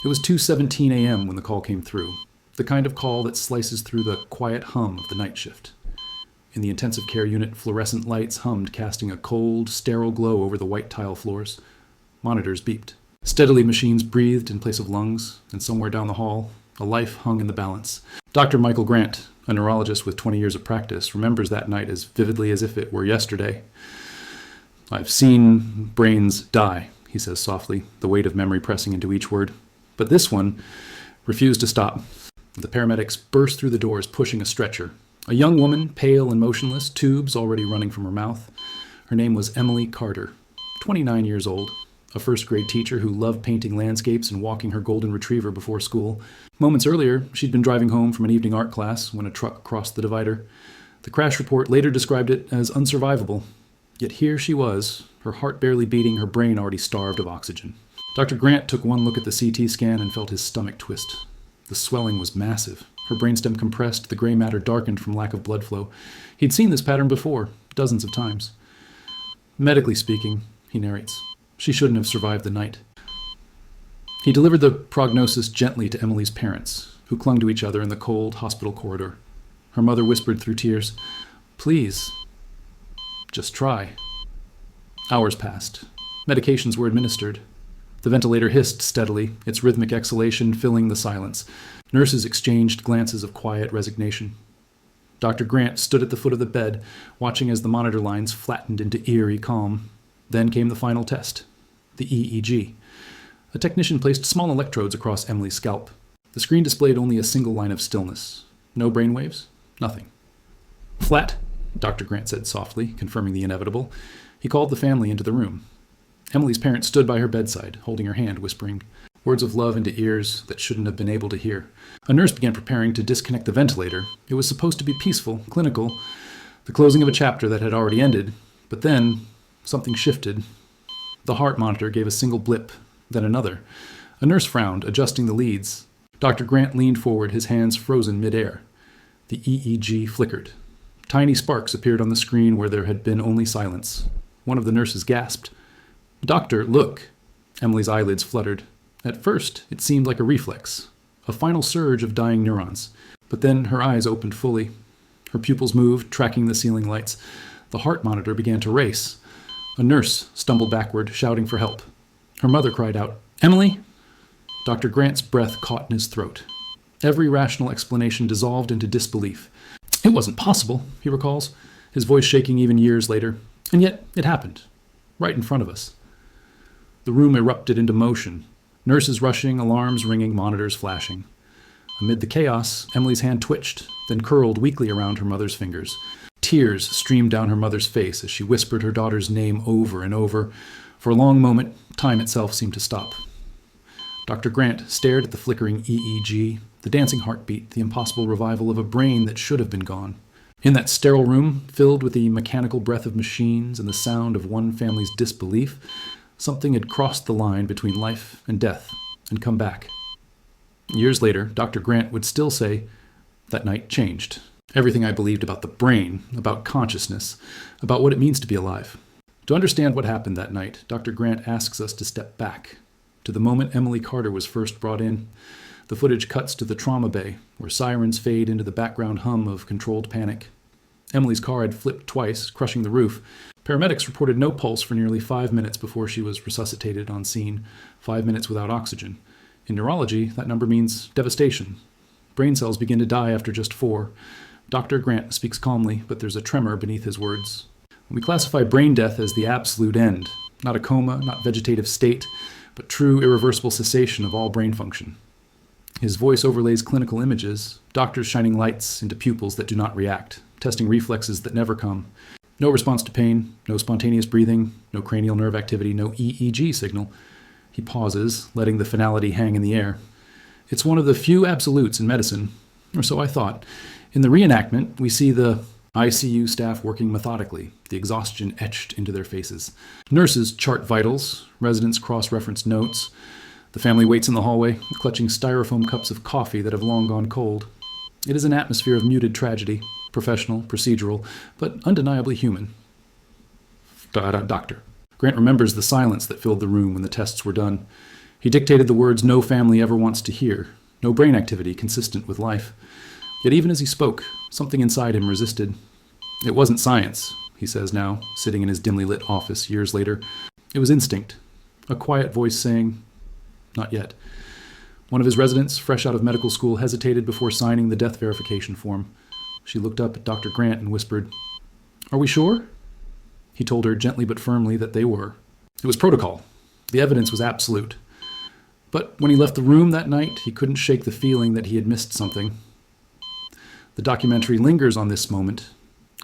It was 2:17 a.m. when the call came through, the kind of call that slices through the quiet hum of the night shift. In the intensive care unit, fluorescent lights hummed, casting a cold, sterile glow over the white tile floors. Monitors beeped. Steadily, machines breathed in place of lungs, and somewhere down the hall, a life hung in the balance. Dr. Michael Grant, a neurologist with 20 years of practice, remembers that night as vividly as if it were yesterday. "I've seen brains die," he says softly, the weight of memory pressing into each word. But this one refused to stop. The paramedics burst through the doors, pushing a stretcher. A young woman, pale and motionless, tubes already running from her mouth. Her name was Emily Carter, 29 years old, a first-grade teacher who loved painting landscapes and walking her golden retriever before school. Moments earlier, she'd been driving home from an evening art class when a truck crossed the divider. The crash report later described it as unsurvivable. Yet here she was, her heart barely beating, her brain already starved of oxygen. Dr. Grant took one look at the CT scan and felt his stomach twist. The swelling was massive. Her brainstem compressed, the gray matter darkened from lack of blood flow. He'd seen this pattern before, dozens of times. "Medically speaking," he narrates, "she shouldn't have survived the night." He delivered the prognosis gently to Emily's parents, who clung to each other in the cold hospital corridor. Her mother whispered through tears, "Please, just try." Hours passed. Medications were administered. The ventilator hissed steadily, its rhythmic exhalation filling the silence. Nurses exchanged glances of quiet resignation. Dr. Grant stood at the foot of the bed, watching as the monitor lines flattened into eerie calm. Then came the final test, the EEG. A technician placed small electrodes across Emily's scalp. The screen displayed only a single line of stillness. No brainwaves, nothing. "Flat," Dr. Grant said softly, confirming the inevitable. He called the family into the room. Emily's parents stood by her bedside, holding her hand, whispering words of love into ears that shouldn't have been able to hear. A nurse began preparing to disconnect the ventilator. It was supposed to be peaceful, clinical, the closing of a chapter that had already ended. But then, something shifted. The heart monitor gave a single blip, then another. A nurse frowned, adjusting the leads. Dr. Grant leaned forward, his hands frozen midair. The EEG flickered. Tiny sparks appeared on the screen where there had been only silence. One of the nurses gasped. "Doctor, look!" Emily's eyelids fluttered. At first, it seemed like a reflex, a final surge of dying neurons. But then her eyes opened fully. Her pupils moved, tracking the ceiling lights. The heart monitor began to race. A nurse stumbled backward, shouting for help. Her mother cried out, "Emily!" Dr. Grant's breath caught in his throat. Every rational explanation dissolved into disbelief. It wasn't possible, he recalls, his voice shaking even years later. And yet, it happened, right in front of us. The room erupted into motion. Nurses rushing, alarms ringing, monitors flashing. Amid the chaos, Emily's hand twitched, then curled weakly around her mother's fingers. Tears streamed down her mother's face as she whispered her daughter's name over and over. For a long moment, time itself seemed to stop. Dr. Grant stared at the flickering EEG, the dancing heartbeat, the impossible revival of a brain that should have been gone. In that sterile room, filled with the mechanical breath of machines and the sound of one family's disbelief, something had crossed the line between life and death and come back. Years later, Dr. Grant would still say, "That night changed. Everything I believed about the brain, about consciousness, about what it means to be alive." To understand what happened that night, Dr. Grant asks us to step back to the moment Emily Carter was first brought in. The footage cuts to the trauma bay, where sirens fade into the background hum of controlled panic. Emily's car had flipped twice, crushing the roof. Paramedics reported no pulse for nearly 5 minutes before she was resuscitated on scene, 5 minutes without oxygen. In neurology, that number means devastation. Brain cells begin to die after just 4. Dr. Grant speaks calmly, but there's a tremor beneath his words. We classify brain death as the absolute end, not a coma, not vegetative state, but true irreversible cessation of all brain function. His voice overlays clinical images, doctors shining lights into pupils that do not react, testing reflexes that never come. No response to pain, no spontaneous breathing, no cranial nerve activity, no EEG signal. He pauses, letting the finality hang in the air. It's one of the few absolutes in medicine, or so I thought. In the reenactment, we see the ICU staff working methodically, the exhaustion etched into their faces. Nurses chart vitals, residents cross-reference notes. The family waits in the hallway, clutching styrofoam cups of coffee that have long gone cold. It is an atmosphere of muted tragedy, professional, procedural, but undeniably human. Doctor. Grant remembers the silence that filled the room when the tests were done. He dictated the words no family ever wants to hear, no brain activity consistent with life. Yet even as he spoke, something inside him resisted. It wasn't science, he says now, sitting in his dimly lit office years later. It was instinct, a quiet voice saying, not yet. One of his residents, fresh out of medical school, hesitated before signing the death verification form. She looked up at Dr. Grant and whispered, "Are we sure?" He told her gently but firmly that they were. It was protocol. The evidence was absolute. But when he left the room that night, he couldn't shake the feeling that he had missed something. The documentary lingers on this moment.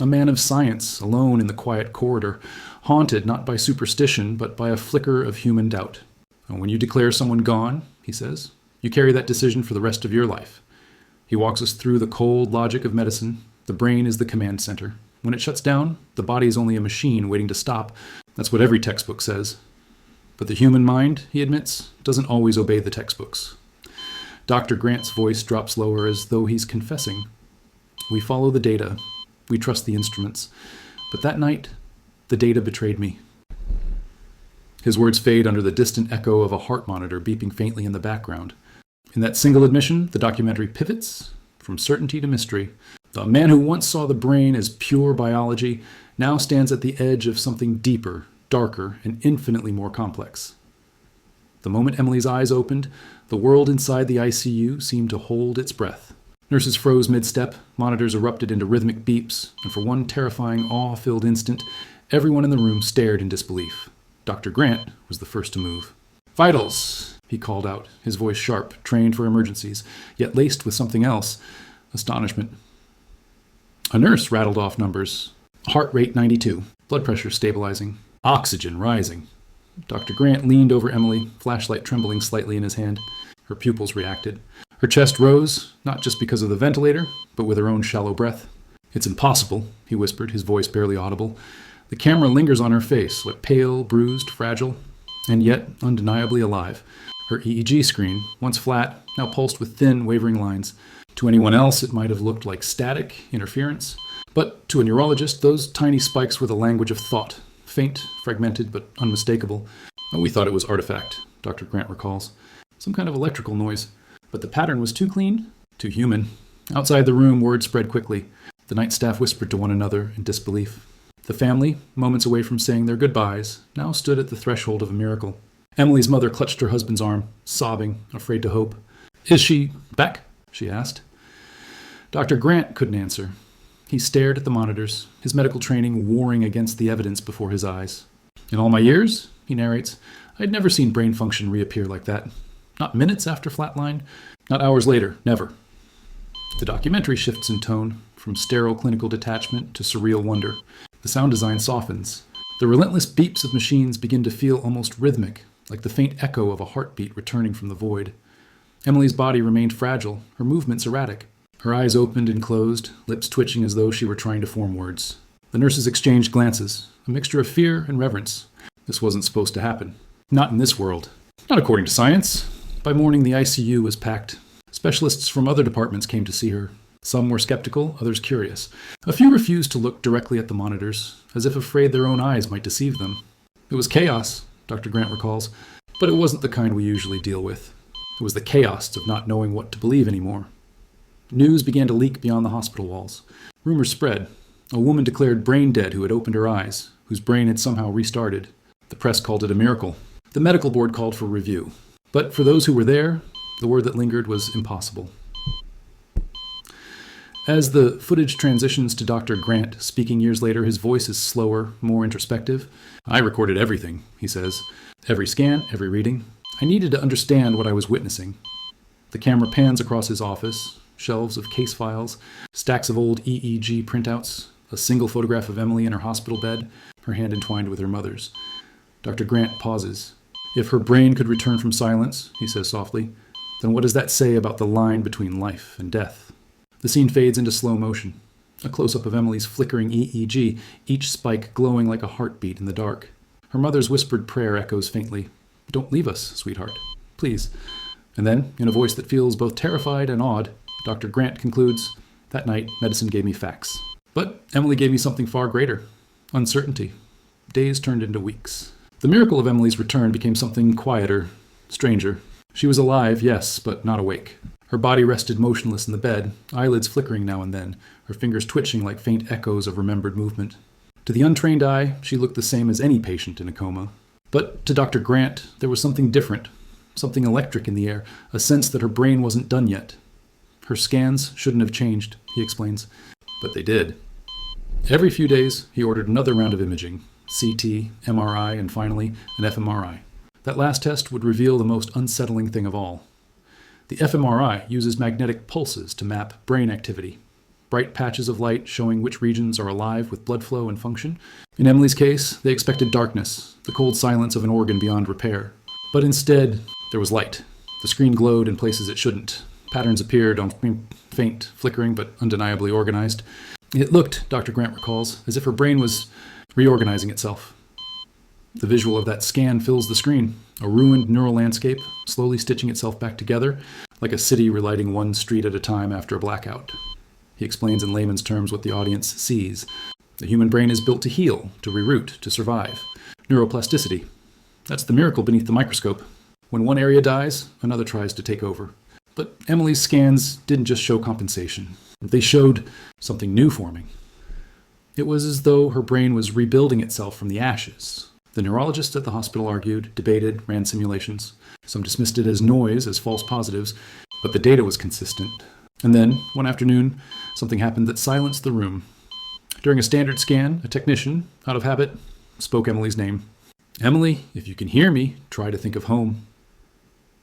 A man of science, alone in the quiet corridor, haunted not by superstition, but by a flicker of human doubt. And when you declare someone gone, he says, you carry that decision for the rest of your life. He walks us through the cold logic of medicine. The brain is the command center. When it shuts down, the body is only a machine waiting to stop. That's what every textbook says. But the human mind, he admits, doesn't always obey the textbooks. Dr. Grant's voice drops lower as though he's confessing. We follow the data. We trust the instruments. But that night, the data betrayed me. His words fade under the distant echo of a heart monitor beeping faintly in the background. In that single admission, the documentary pivots from certainty to mystery. The man who once saw the brain as pure biology now stands at the edge of something deeper, darker, and infinitely more complex. The moment Emily's eyes opened, the world inside the ICU seemed to hold its breath. Nurses froze mid-step, monitors erupted into rhythmic beeps, and for one terrifying, awe-filled instant, everyone in the room stared in disbelief. Dr. Grant was the first to move. "Vitals," he called out, his voice sharp, trained for emergencies, yet laced with something else, astonishment. A nurse rattled off numbers. Heart rate 92, blood pressure stabilizing, oxygen rising. Dr. Grant leaned over Emily, flashlight trembling slightly in his hand. Her pupils reacted. Her chest rose, not just because of the ventilator, but with her own shallow breath. "It's impossible," he whispered, his voice barely audible. The camera lingers on her face, looked pale, bruised, fragile, and yet undeniably alive. Her EEG screen, once flat, now pulsed with thin, wavering lines. To anyone else, it might have looked like static, interference. But to a neurologist, those tiny spikes were the language of thought, faint, fragmented, but unmistakable. "Oh, we thought it was artifact," Dr. Grant recalls. "Some kind of electrical noise. But the pattern was too clean, too human." Outside the room, word spread quickly. The night staff whispered to one another in disbelief. The family, moments away from saying their goodbyes, now stood at the threshold of a miracle. Emily's mother clutched her husband's arm, sobbing, afraid to hope. "Is she back?" she asked. Dr. Grant couldn't answer. He stared at the monitors, his medical training warring against the evidence before his eyes. "In all my years," he narrates, "I'd never seen brain function reappear like that. Not minutes after flatline, not hours later, never." The documentary shifts in tone, from sterile clinical detachment to surreal wonder. The sound design softens. The relentless beeps of machines begin to feel almost rhythmic, like the faint echo of a heartbeat returning from the void. Emily's body remained fragile, her movements erratic. Her eyes opened and closed, lips twitching as though she were trying to form words. The nurses exchanged glances, a mixture of fear and reverence. This wasn't supposed to happen. Not in this world. Not according to science. By morning, the ICU was packed. Specialists from other departments came to see her. Some were skeptical, others curious. A few refused to look directly at the monitors, as if afraid their own eyes might deceive them. It was chaos, Dr. Grant recalls, but it wasn't the kind we usually deal with. It was the chaos of not knowing what to believe anymore. News began to leak beyond the hospital walls. Rumors spread. A woman declared brain dead who had opened her eyes, whose brain had somehow restarted. The press called it a miracle. The medical board called for review. But for those who were there, the word that lingered was impossible. As the footage transitions to Dr. Grant, speaking years later, his voice is slower, more introspective. "I recorded everything," he says. "Every scan, every reading. I needed to understand what I was witnessing." The camera pans across his office, shelves of case files, stacks of old EEG printouts, a single photograph of Emily in her hospital bed, her hand entwined with her mother's. Dr. Grant pauses. "If her brain could return from silence," he says softly, "then what does that say about the line between life and death?" The scene fades into slow motion. A close-up of Emily's flickering EEG, each spike glowing like a heartbeat in the dark. Her mother's whispered prayer echoes faintly. "Don't leave us, sweetheart. Please." And then, in a voice that feels both terrified and awed, Dr. Grant concludes, "That night, medicine gave me facts. But Emily gave me something far greater. Uncertainty. Days turned into weeks." The miracle of Emily's return became something quieter, Stranger. She was alive, yes, but not awake. Her body rested motionless in the bed, eyelids flickering now and then, her fingers twitching like faint echoes of remembered movement. To the untrained eye, she looked the same as any patient in a coma. But to Dr. Grant, there was something different, something electric in the air, a sense that her brain wasn't done yet. Her scans shouldn't have changed, he explains, but they did. Every few days, he ordered another round of imaging, CT, MRI, and finally, an fMRI. That last test would reveal the most unsettling thing of all. The fMRI uses magnetic pulses to map brain activity, bright patches of light showing which regions are alive with blood flow and function. In Emily's case, they expected darkness, the cold silence of an organ beyond repair. But instead, there was light. The screen glowed in places it shouldn't. Patterns appeared on faint, flickering, but undeniably organized. It looked, Dr. Grant recalls, as if her brain was reorganizing itself. The visual of that scan fills the screen, a ruined neural landscape, slowly stitching itself back together, like a city relighting one street at a time after a blackout. He explains in layman's terms what the audience sees. The human brain is built to heal, to reroute, to survive. Neuroplasticity. That's the miracle beneath the microscope. When one area dies, another tries to take over. But Emily's scans didn't just show compensation. They showed something new forming. It was as though her brain was rebuilding itself from the ashes. The neurologist at the hospital argued, debated, ran simulations. Some dismissed it as noise, as false positives, but the data was consistent. And then, one afternoon, something happened that silenced the room. During a standard scan, a technician, out of habit, spoke Emily's name. "Emily, if you can hear me, try to think of home."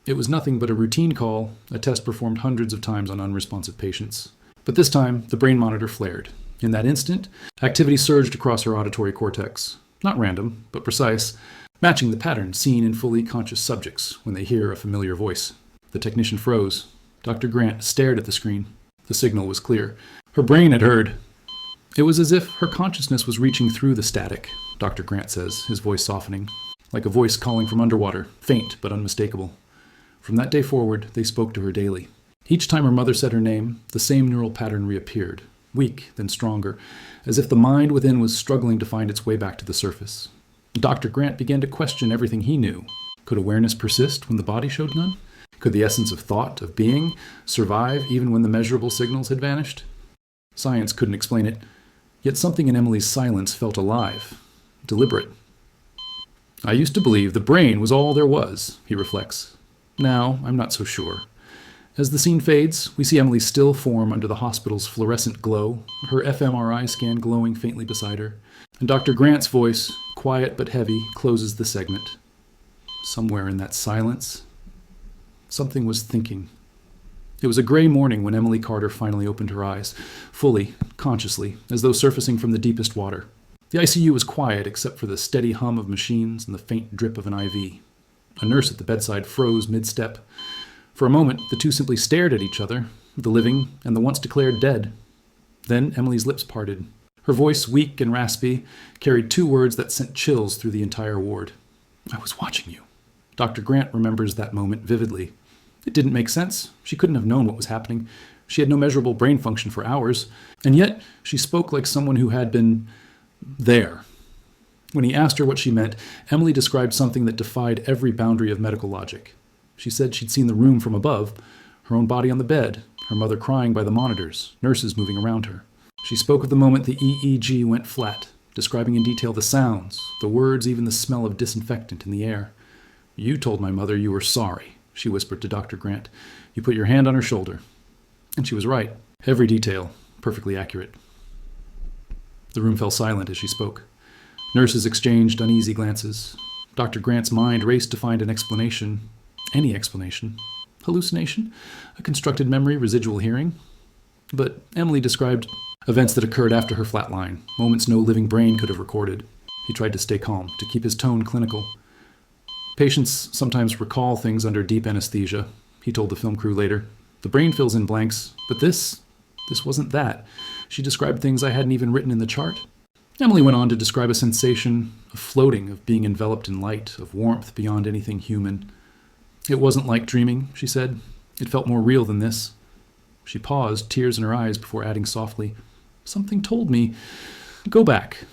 It was nothing but a routine call, a test performed hundreds of times on unresponsive patients. But this time, the brain monitor flared. In that instant, activity surged across her auditory cortex. Not random, but precise, matching the pattern seen in fully conscious subjects when they hear a familiar voice. The technician froze. Dr. Grant stared at the screen. The signal was clear. Her brain had heard. It was as if her consciousness was reaching through the static, Dr. Grant says, his voice softening, like a voice calling from underwater, faint but unmistakable. From that day forward, they spoke to her daily. Each time her mother said her name, the same neural pattern reappeared, weak, then stronger, as if the mind within was struggling to find its way back to the surface. Dr. Grant began to question everything he knew. Could awareness persist when the body showed none? Could the essence of thought, of being, survive even when the measurable signals had vanished? Science couldn't explain it, yet something in Emily's silence felt alive, deliberate. "I used to believe the brain was all there was," he reflects. "Now, I'm not so sure." As the scene fades, we see Emily's still form under the hospital's fluorescent glow, her fMRI scan glowing faintly beside her, and Dr. Grant's voice, quiet but heavy, closes the segment. Somewhere in that silence, something was thinking. It was a gray morning when Emily Carter finally opened her eyes, fully, consciously, as though surfacing from the deepest water. The ICU was quiet except for the steady hum of machines and the faint drip of an IV. A nurse at the bedside froze mid-step. For a moment, the two simply stared at each other, the living and the once declared dead. Then Emily's lips parted. Her voice, weak and raspy, carried two words that sent chills through the entire ward. "I was watching you." Dr. Grant remembers that moment vividly. It didn't make sense. She couldn't have known what was happening. She had no measurable brain function for hours, and yet she spoke like someone who had been there. When he asked her what she meant, Emily described something that defied every boundary of medical logic. She said she'd seen the room from above, her own body on the bed, her mother crying by the monitors, nurses moving around her. She spoke of the moment the EEG went flat, describing in detail the sounds, the words, even the smell of disinfectant in the air. "You told my mother you were sorry," she whispered to Dr. Grant. "You put your hand on her shoulder." And she was right. Every detail, perfectly accurate. The room fell silent as she spoke. Nurses exchanged uneasy glances. Dr. Grant's mind raced to find an explanation. Any explanation. Hallucination? A constructed memory, residual hearing? But Emily described events that occurred after her flatline, moments no living brain could have recorded. He tried to stay calm, to keep his tone clinical. "Patients sometimes recall things under deep anesthesia," he told the film crew later. "The brain fills in blanks, but this wasn't that. She described things I hadn't even written in the chart." Emily went on to describe a sensation of floating, of being enveloped in light, of warmth beyond anything human. "It wasn't like dreaming," she said. "It felt more real than this." She paused, tears in her eyes, before adding softly, "Something told me, go back."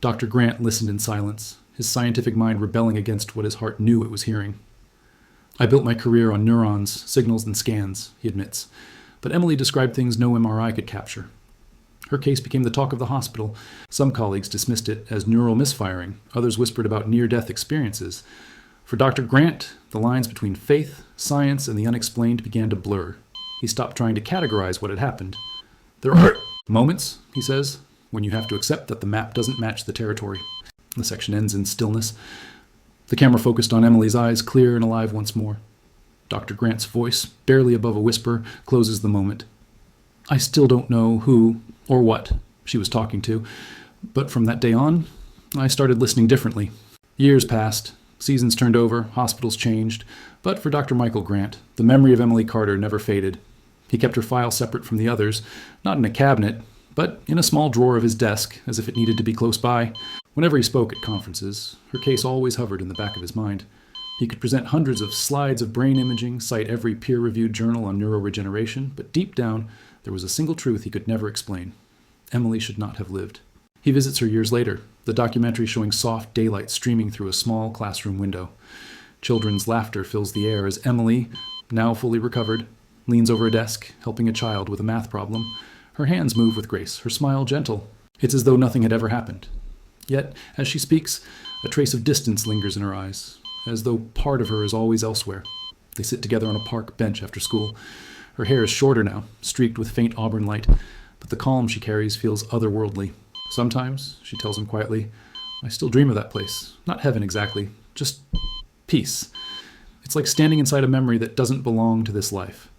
Dr. Grant listened in silence, his scientific mind rebelling against what his heart knew it was hearing. I built my career on neurons, signals, and scans, he admits. But Emily described things no MRI could capture. Her case became the talk of the hospital. Some colleagues dismissed it as neural misfiring. Others whispered about near-death experiences. For Dr. Grant, the lines between faith, science, and the unexplained began to blur. He stopped trying to categorize what had happened. There are moments, he says, when you have to accept that the map doesn't match the territory. The section ends in stillness. The camera focused on Emily's eyes, clear and alive once more. Dr. Grant's voice, barely above a whisper, closes the moment. I still don't know who or what she was talking to, but from that day on, I started listening differently. Years passed, seasons turned over, hospitals changed, but for Dr. Michael Grant, the memory of Emily Carter never faded. He kept her file separate from the others, not in a cabinet, but in a small drawer of his desk, as if it needed to be close by. Whenever he spoke at conferences, her case always hovered in the back of his mind. He could present hundreds of slides of brain imaging, cite every peer-reviewed journal on neuroregeneration, but deep down, there was a single truth he could never explain. Emily should not have lived. He visits her years later, the documentary showing soft daylight streaming through a small classroom window. Children's laughter fills the air as Emily, now fully recovered, leans over a desk, helping a child with a math problem. Her hands move with grace, her smile gentle. It's as though nothing had ever happened. Yet, as she speaks, a trace of distance lingers in her eyes, as though part of her is always elsewhere. They sit together on a park bench after school. Her hair is shorter now, streaked with faint auburn light, but the calm she carries feels otherworldly. Sometimes, she tells him quietly, I still dream of that place. Not heaven exactly, just peace. It's like standing inside a memory that doesn't belong to this life.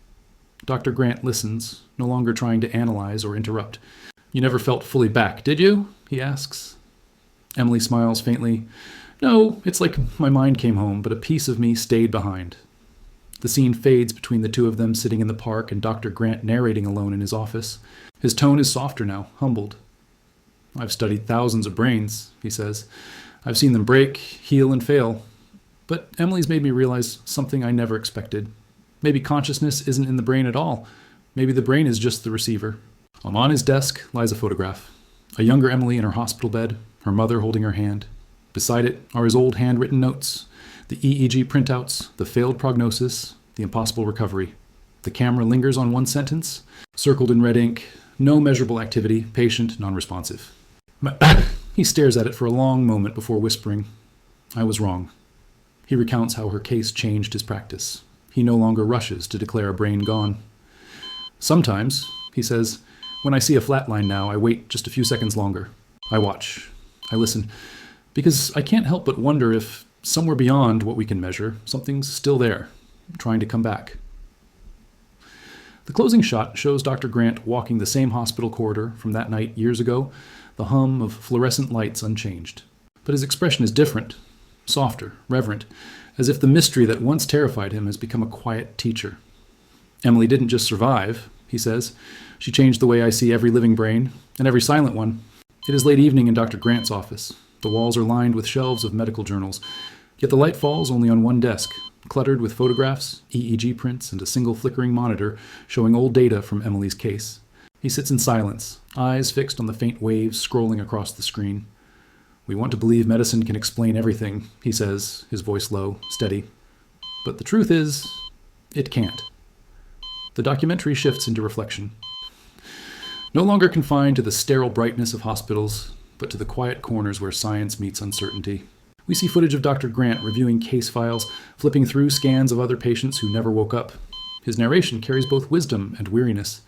Dr. Grant listens, no longer trying to analyze or interrupt. You never felt fully back, did you? He asks. Emily smiles faintly. No, it's like my mind came home, but a piece of me stayed behind. The scene fades between the two of them sitting in the park and Dr. Grant narrating alone in his office. His tone is softer now, humbled. I've studied thousands of brains, he says. I've seen them break, heal, and fail. But Emily's made me realize something I never expected. Maybe consciousness isn't in the brain at all. Maybe the brain is just the receiver. On his desk lies a photograph. A younger Emily in her hospital bed, her mother holding her hand. Beside it are his old handwritten notes, the EEG printouts, the failed prognosis, the impossible recovery. The camera lingers on one sentence, circled in red ink, no measurable activity, patient, non-responsive. He stares at it for a long moment before whispering, I was wrong. He recounts how her case changed his practice. He no longer rushes to declare a brain gone. Sometimes, he says, when I see a flatline now, I wait just a few seconds longer. I watch. I listen. Because I can't help but wonder if, somewhere beyond what we can measure, something's still there, trying to come back. The closing shot shows Dr. Grant walking the same hospital corridor from that night years ago, the hum of fluorescent lights unchanged. But his expression is different, softer, reverent, as if the mystery that once terrified him has become a quiet teacher. Emily didn't just survive, he says. She changed the way I see every living brain, and every silent one. It is late evening in Dr. Grant's office. The walls are lined with shelves of medical journals, yet the light falls only on one desk, cluttered with photographs, EEG prints, and a single flickering monitor showing old data from Emily's case. He sits in silence, eyes fixed on the faint waves scrolling across the screen. We want to believe medicine can explain everything, he says, his voice low, steady. But the truth is, it can't. The documentary shifts into reflection. No longer confined to the sterile brightness of hospitals, but to the quiet corners where science meets uncertainty. We see footage of Dr. Grant reviewing case files, flipping through scans of other patients who never woke up. His narration carries both wisdom and weariness.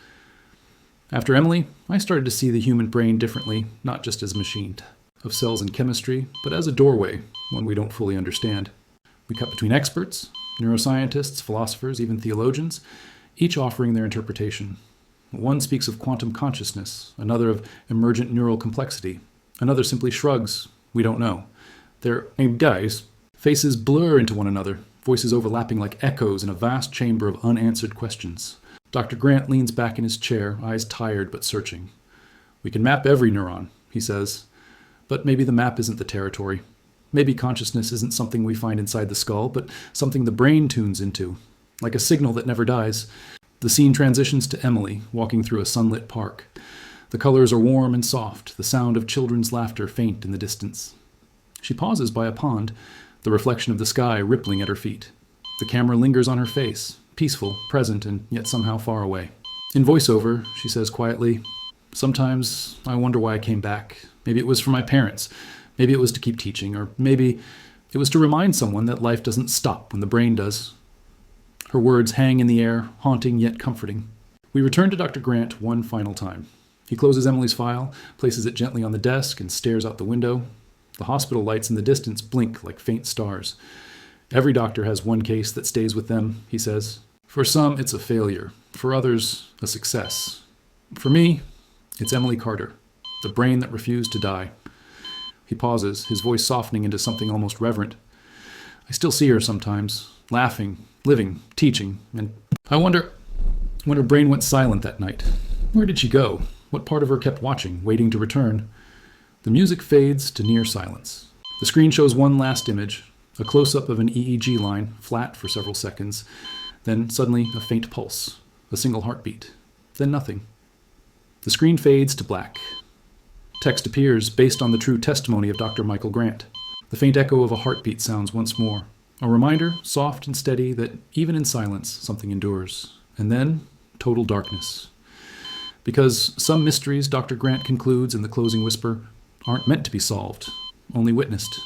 After Emily, I started to see the human brain differently, not just as a machine of cells and chemistry, but as a doorway, one we don't fully understand. We cut between experts, neuroscientists, philosophers, even theologians, each offering their interpretation. One speaks of quantum consciousness, another of emergent neural complexity, another simply shrugs, we don't know. Their guys' faces blur into one another, voices overlapping like echoes in a vast chamber of unanswered questions. Dr. Grant leans back in his chair, eyes tired but searching. We can map every neuron, he says, but maybe the map isn't the territory. Maybe consciousness isn't something we find inside the skull, but something the brain tunes into, like a signal that never dies. The scene transitions to Emily, walking through a sunlit park. The colors are warm and soft, the sound of children's laughter faint in the distance. She pauses by a pond, the reflection of the sky rippling at her feet. The camera lingers on her face, peaceful, present, and yet somehow far away. In voiceover, she says quietly, "Sometimes I wonder why I came back. Maybe it was for my parents. Maybe it was to keep teaching. Or maybe it was to remind someone that life doesn't stop when the brain does." Her words hang in the air, haunting yet comforting. We return to Dr. Grant one final time. He closes Emily's file, places it gently on the desk, and stares out the window. The hospital lights in the distance blink like faint stars. "Every doctor has one case that stays with them," he says. "For some, it's a failure. For others, a success. For me, it's Emily Carter, the brain that refused to die." He pauses, his voice softening into something almost reverent. "I still see her sometimes, laughing, living, teaching, and I wonder when her brain went silent that night. Where did she go? What part of her kept watching, waiting to return?" The music fades to near silence. The screen shows one last image, a close-up of an EEG line, flat for several seconds, then suddenly a faint pulse, a single heartbeat, then nothing. The screen fades to black. Text appears based on the true testimony of Dr. Michael Grant. The faint echo of a heartbeat sounds once more, a reminder, soft and steady, that even in silence, something endures. And then, total darkness. Because some mysteries, Dr. Grant concludes in the closing whisper, aren't meant to be solved, only witnessed.